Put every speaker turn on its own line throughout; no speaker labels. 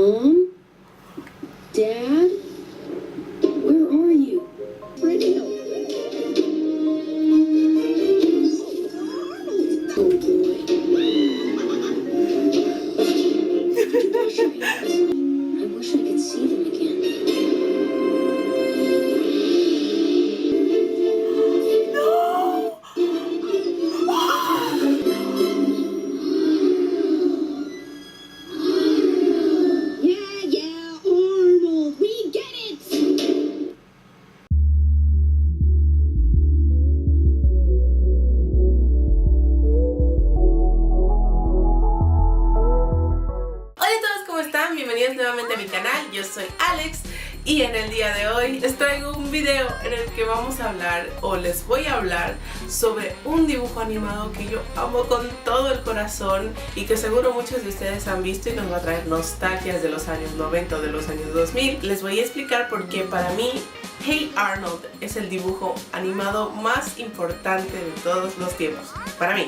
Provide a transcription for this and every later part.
Mom? Dad? Where are you? Radio. Oh boy. Wash your hands. I wish I could see them again. Yeah, Arnold, we get it!
Hola a todos, ¿cómo están? Bienvenidos nuevamente a mi canal, yo soy Alex y en el día de hoy les traigo un video en el que vamos a hablar o les voy a hablar sobre un dibujo animado que yo amo con todo el corazón y que seguro muchos de ustedes han visto y nos va a traer nostalgias de los años 90 o de los años 2000. Les voy a explicar por qué para mí Hey Arnold es el dibujo animado más importante de todos los tiempos. Para mí,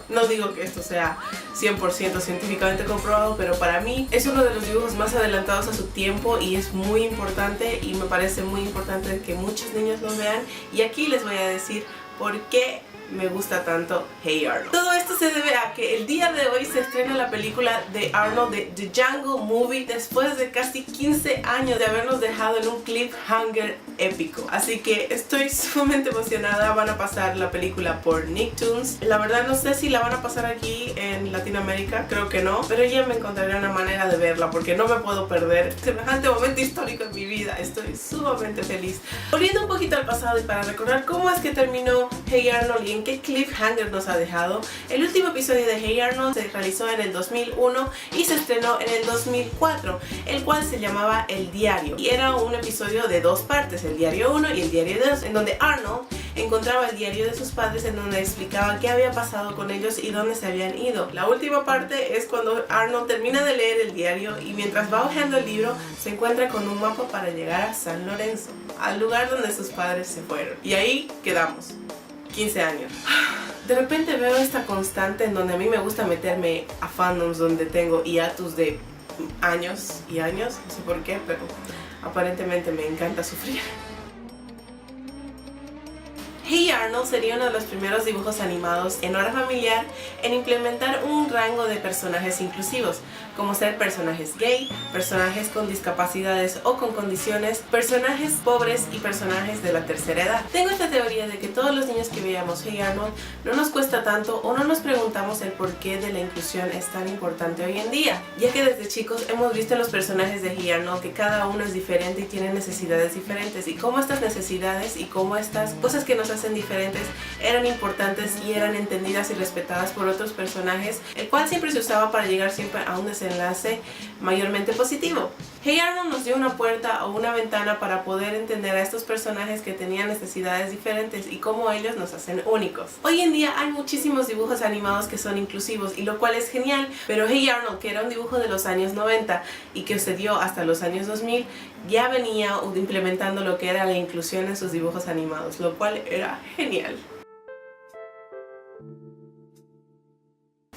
no digo que esto sea 100% científicamente comprobado, pero para mí es uno de los dibujos más adelantados a su tiempo y es muy importante y me parece muy importante que muchos niños lo vean. Y aquí les voy a decir por qué me gusta tanto Hey Arnold. Todo esto se debe a que el día de hoy se estrena la película de Arnold de The Jungle Movie después de casi 15 años de habernos dejado en un cliffhanger épico. Así que estoy sumamente emocionada. Van a pasar la película por Nicktoons. La verdad no sé si la van a pasar aquí en Latinoamérica, creo que no, pero ya me encontraré una manera de verla porque no me puedo perder semejante momento histórico en mi vida. Estoy sumamente feliz. Volviendo un poquito al pasado y para recordar cómo es que terminó Hey Arnold y en qué cliffhanger nos ha dejado. El último episodio de Hey Arnold se realizó en el 2001 y se estrenó en el 2004, el cual se llamaba El Diario y era un episodio de dos partes, el diario 1 y el diario 2, en donde Arnold encontraba el diario de sus padres en donde explicaba qué había pasado con ellos y dónde se habían ido. La última parte es cuando Arnold termina de leer el diario y mientras va hojeando el libro se encuentra con un mapa para llegar a San Lorenzo, al lugar donde sus padres se fueron. Y ahí quedamos. 15 años. De repente veo esta constante en donde a mí me gusta meterme a fandoms donde tengo hiatus de años y años, no sé por qué, pero aparentemente me encanta sufrir. Hey Arnold sería uno de los primeros dibujos animados en hora familiar en implementar un rango de personajes inclusivos, como ser personajes gay, personajes con discapacidades o con condiciones, personajes pobres y personajes de la tercera edad. Tengo esta teoría de que todos los niños que veamos Hey Arnold no nos cuesta tanto o no nos preguntamos el porqué de la inclusión es tan importante hoy en día, ya que desde chicos hemos visto en los personajes de Hey Arnold que cada uno es diferente y tiene necesidades diferentes y cómo estas necesidades y cómo estas cosas que nos hacen diferentes eran importantes y eran entendidas y respetadas por otros personajes, el cual siempre se usaba para llegar siempre a un desenlace mayormente positivo. Hey Arnold nos dio una puerta o una ventana para poder entender a estos personajes que tenían necesidades diferentes y cómo ellos nos hacen únicos. Hoy en día hay muchísimos dibujos animados que son inclusivos y lo cual es genial, pero Hey Arnold, que era un dibujo de los años 90 y que se dio hasta los años 2000, ya venía implementando lo que era la inclusión en sus dibujos animados, lo cual era genial.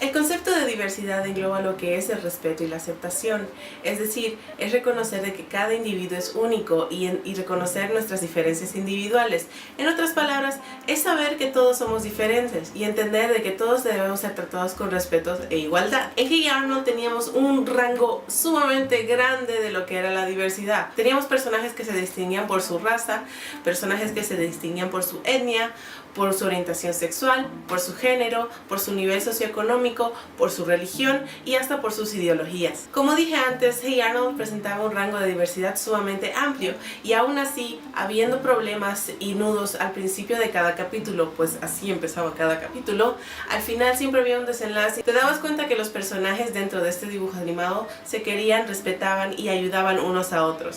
El concepto de diversidad engloba lo que es el respeto y la aceptación, es decir, es reconocer de que cada individuo es único y reconocer nuestras diferencias individuales. En otras palabras, es saber que todos somos diferentes y entender de que todos debemos ser tratados con respeto e igualdad. En Hey Arnold teníamos un rango sumamente grande de lo que era la diversidad. Teníamos personajes que se distinguían por su raza, personajes que se distinguían por su etnia, por su orientación sexual, por su género, por su nivel socioeconómico, por su religión y hasta por sus ideologías. Como dije antes, Hey Arnold presentaba un rango de diversidad sumamente amplio y aún así, habiendo problemas y nudos al principio de cada capítulo, pues así empezaba cada capítulo, al final siempre había un desenlace. Te dabas cuenta que los personajes dentro de este dibujo animado se querían, respetaban y ayudaban unos a otros.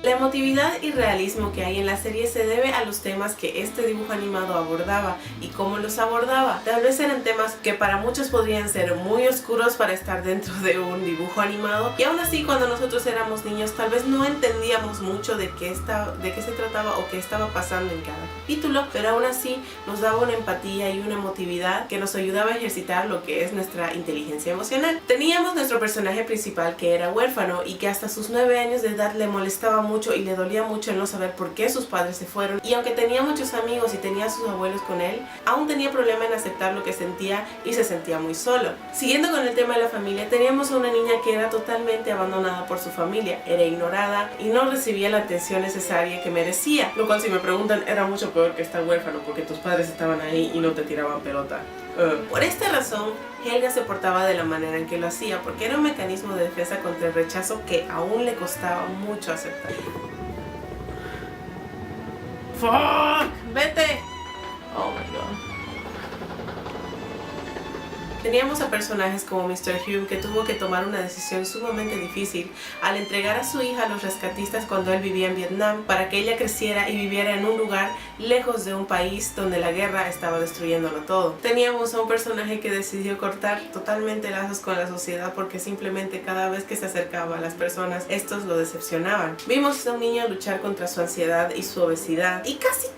La emotividad y realismo que hay en la serie se debe a los temas que este dibujo animado abordaba y cómo los abordaba. Tal vez eran temas que para muchos podrían ser muy oscuros para estar dentro de un dibujo animado, y aún así cuando nosotros éramos niños tal vez no entendíamos mucho de qué se trataba o qué estaba pasando en cada capítulo, pero aún así nos daba una empatía y una emotividad que nos ayudaba a ejercitar lo que es nuestra inteligencia emocional. Teníamos nuestro personaje principal que era huérfano y que hasta sus 9 años de edad le molestaba mucho y le dolía mucho el no saber por qué sus padres se fueron, y aunque tenía muchos amigos y tenía a sus abuelos con él, aún tenía problema en aceptar lo que sentía y se sentía muy solo. Siguiendo con el tema de la familia, teníamos a una niña que era totalmente abandonada por su familia, era ignorada y no recibía la atención necesaria que merecía, lo cual, si me preguntan, era mucho peor que estar huérfano porque tus padres estaban ahí y no te tiraban pelota. Por esta razón, Helga se portaba de la manera en que lo hacía, porque era un mecanismo de defensa contra el rechazo que aún le costaba mucho aceptar. ¡Fuck! ¡Vete! Oh my god. Teníamos a personajes como Mr. Hume, que tuvo que tomar una decisión sumamente difícil al entregar a su hija a los rescatistas cuando él vivía en Vietnam, para que ella creciera y viviera en un lugar lejos de un país donde la guerra estaba destruyéndolo todo. Teníamos a un personaje que decidió cortar totalmente lazos con la sociedad porque simplemente cada vez que se acercaba a las personas, estos lo decepcionaban. Vimos a un niño luchar contra su ansiedad y su obesidad, y casi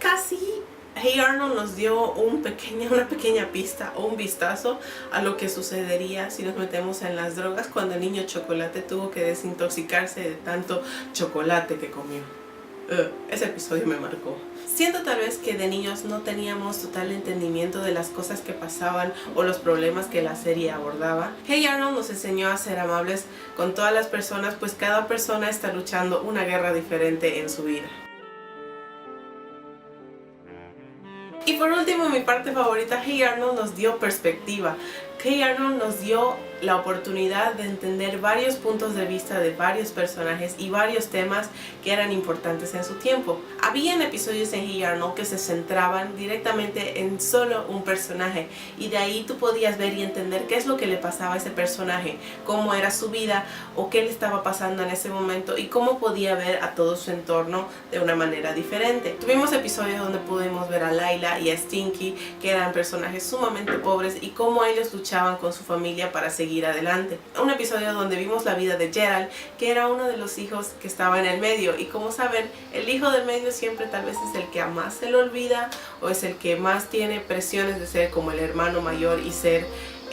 Hey Arnold nos dio una pequeña pista o un vistazo a lo que sucedería si nos metemos en las drogas cuando el niño Chocolate tuvo que desintoxicarse de tanto chocolate que comió. Ese episodio me marcó. Siento tal vez que de niños no teníamos total entendimiento de las cosas que pasaban o los problemas que la serie abordaba. Hey Arnold nos enseñó a ser amables con todas las personas, pues cada persona está luchando una guerra diferente en su vida. Y por último, mi parte favorita, Hey Arnold nos dio perspectiva. Hey Arnold nos dio la oportunidad de entender varios puntos de vista de varios personajes y varios temas que eran importantes en su tiempo. Habían episodios en Hey Arnold que se centraban directamente en solo un personaje, y de ahí tú podías ver y entender qué es lo que le pasaba a ese personaje, cómo era su vida o qué le estaba pasando en ese momento y cómo podía ver a todo su entorno de una manera diferente. Tuvimos episodios donde pudimos ver a Layla y a Stinky, que eran personajes sumamente pobres, y cómo ellos luchaban con su familia para seguir adelante. Un episodio donde vimos la vida de Gerald, que era uno de los hijos que estaba en el medio, y como saben, el hijo del medio siempre tal vez es el que a más se le olvida o es el que más tiene presiones de ser como el hermano mayor y ser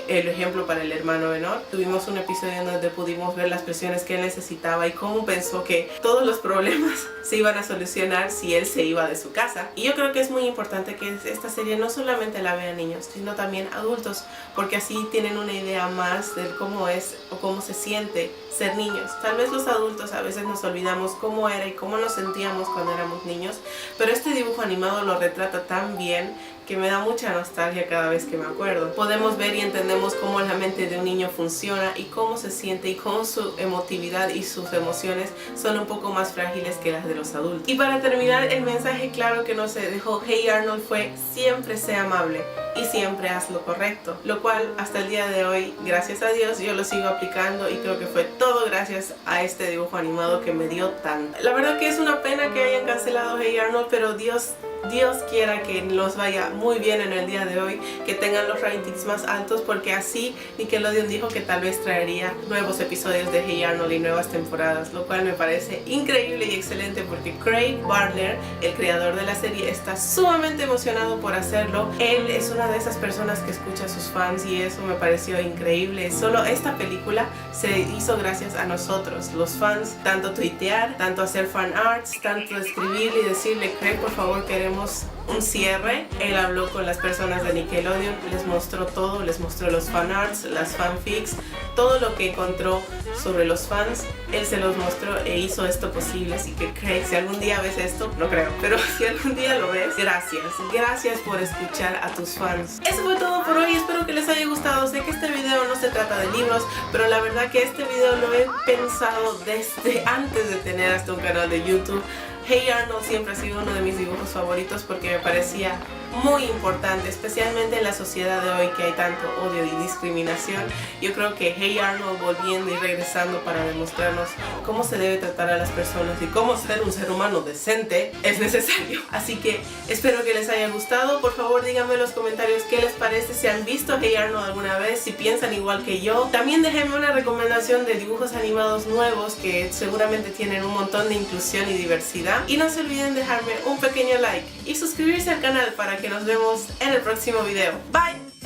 el ejemplo para el hermano menor. Tuvimos un episodio donde pudimos ver las presiones que él necesitaba y cómo pensó que todos los problemas se iban a solucionar si él se iba de su casa. Y yo creo que es muy importante que esta serie no solamente la vean niños, sino también adultos, porque así tienen una idea más de cómo es o cómo se siente ser niños. Tal vez los adultos a veces nos olvidamos cómo era y cómo nos sentíamos cuando éramos niños, pero este dibujo animado lo retrata tan bien que me da mucha nostalgia cada vez que me acuerdo. Podemos ver y entendemos cómo la mente de un niño funciona y cómo se siente y cómo su emotividad y sus emociones son un poco más frágiles que las de los adultos. Y para terminar, el mensaje claro que nos dejó Hey Arnold fue: siempre sé amable y siempre haz lo correcto, lo cual hasta el día de hoy, gracias a Dios, yo lo sigo aplicando, y creo que fue todo gracias a este dibujo animado que me dio tanto. La verdad que es una pena que hayan cancelado Hey Arnold, pero Dios quiera que los vaya muy bien en el día de hoy, que tengan los ratings más altos, porque así Nickelodeon dijo que tal vez traería nuevos episodios de Hey Arnold y nuevas temporadas, lo cual me parece increíble y excelente, porque Craig Bartlett, el creador de la serie, está sumamente emocionado por hacerlo. Él es una de esas personas que escucha a sus fans y eso me pareció increíble. Solo esta película se hizo gracias a nosotros, los fans, tanto tuitear, tanto hacer fan arts, tanto escribirle y decirle: Craig, por favor, queremos un cierre. Él habló con las personas de Nickelodeon, les mostró todo, les mostró los fan arts, las fanfics, todo lo que encontró sobre los fans. Él se los mostró e hizo esto posible. Así que Craig, si algún día ves esto, no creo, pero si algún día lo ves, gracias por escuchar a tus fans. Eso fue todo por hoy, espero que les haya gustado. Sé que este video no se trata de libros, pero la verdad que este video lo he pensado desde antes de tener hasta un canal de YouTube. Hey Arnold siempre ha sido uno de mis dibujos favoritos porque me parecía muy importante, especialmente en la sociedad de hoy que hay tanto odio y discriminación. Yo creo que Hey Arnold volviendo y regresando para demostrarnos cómo se debe tratar a las personas y cómo ser un ser humano decente es necesario. Así que espero que les haya gustado. Por favor, díganme en los comentarios qué les parece, si han visto Hey Arnold alguna vez, si piensan igual que yo. También déjenme una recomendación de dibujos animados nuevos que seguramente tienen un montón de inclusión y diversidad. Y no se olviden dejarme un pequeño like y suscribirse al canal para que nos vemos en el próximo video. Bye.